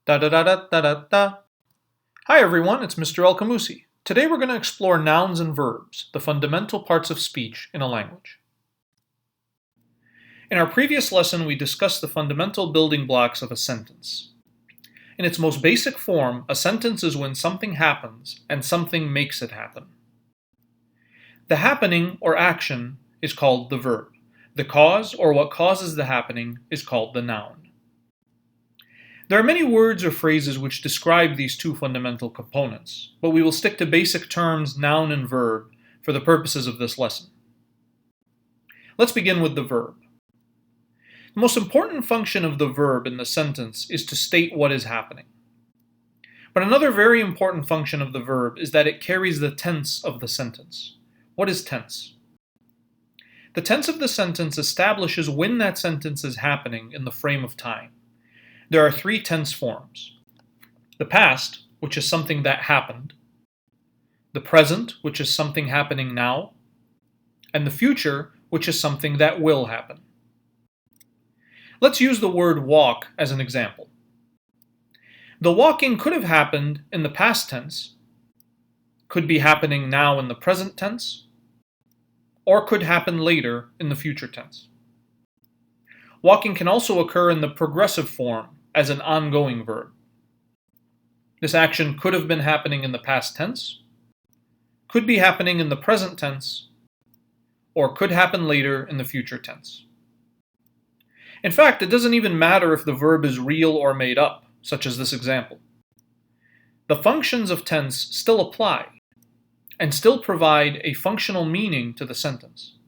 Da da da da da da da. Hi everyone, it's Mr. Alqamoussi. Today we're going to explore nouns and verbs, the fundamental parts of speech in a language. In our previous lesson, we discussed the fundamental building blocks of a sentence. In its most basic form, a sentence is when something happens and something makes it happen. The happening or action is called the verb. The cause or what causes the happening is called the noun. There are many words or phrases which describe these two fundamental components, but we will stick to basic terms noun and verb for the purposes of this lesson. Let's begin with the verb. The most important function of the verb in the sentence is to state what is happening. But another very important function of the verb is that it carries the tense of the sentence. What is tense? The tense of the sentence establishes when that sentence is happening in the frame of time. There are three tense forms. The past, which is something that happened. The present, which is something happening now. And the future, which is something that will happen. Let's use the word walk as an example. The walking could have happened in the past tense, could be happening now in the present tense, or could happen later in the future tense. Walking can also occur in the progressive form as an ongoing verb. This action could have been happening in the past tense, could be happening in the present tense, or could happen later in the future tense. In fact, it doesn't even matter if the verb is real or made up, such as this example. The functions of tense still apply and still provide a functional meaning to the sentence.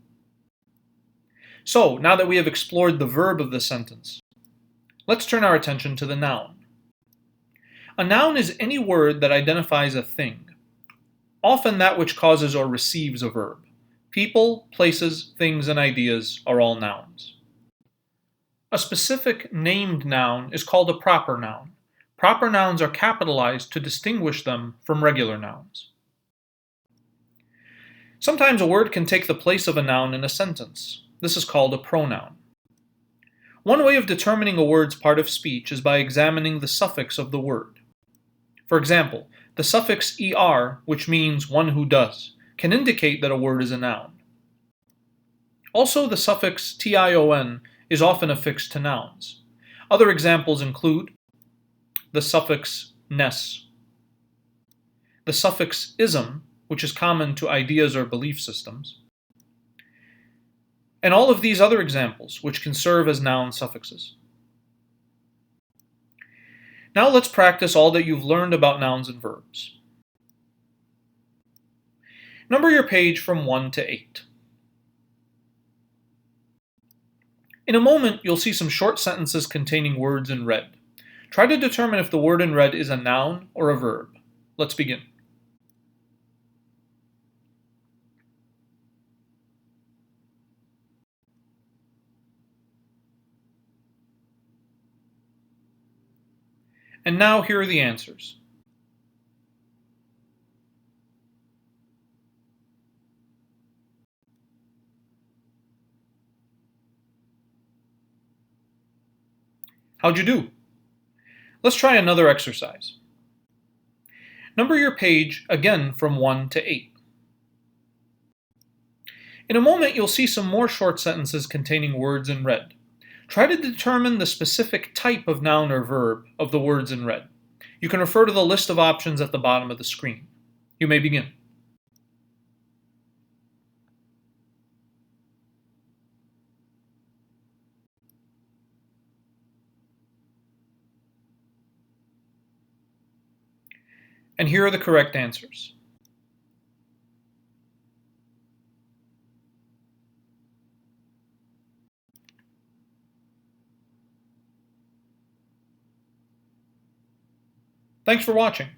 So, now that we have explored the verb of the sentence, let's turn our attention to the noun. A noun is any word that identifies a thing, often that which causes or receives a verb. People, places, things, and ideas are all nouns. A specific named noun is called a proper noun. Proper nouns are capitalized to distinguish them from regular nouns. Sometimes a word can take the place of a noun in a sentence. This is called a pronoun. One way of determining a word's part of speech is by examining the suffix of the word. For example, the suffix er, which means one who does, can indicate that a word is a noun. Also, the suffix tion is often affixed to nouns. Other examples include the suffix ness, the suffix ism, which is common to ideas or belief systems, and all of these other examples, which can serve as noun suffixes. Now let's practice all that you've learned about nouns and verbs. Number your page from 1 to 8. In a moment, you'll see some short sentences containing words in red. Try to determine if the word in red is a noun or a verb. Let's begin. And now here are the answers. How'd you do? Let's try another exercise. Number your page again from 1 to 8. In a moment, you'll see some more short sentences containing words in red. Try to determine the specific type of noun or verb of the words in red. You can refer to the list of options at the bottom of the screen. You may begin. And here are the correct answers. Thanks for watching.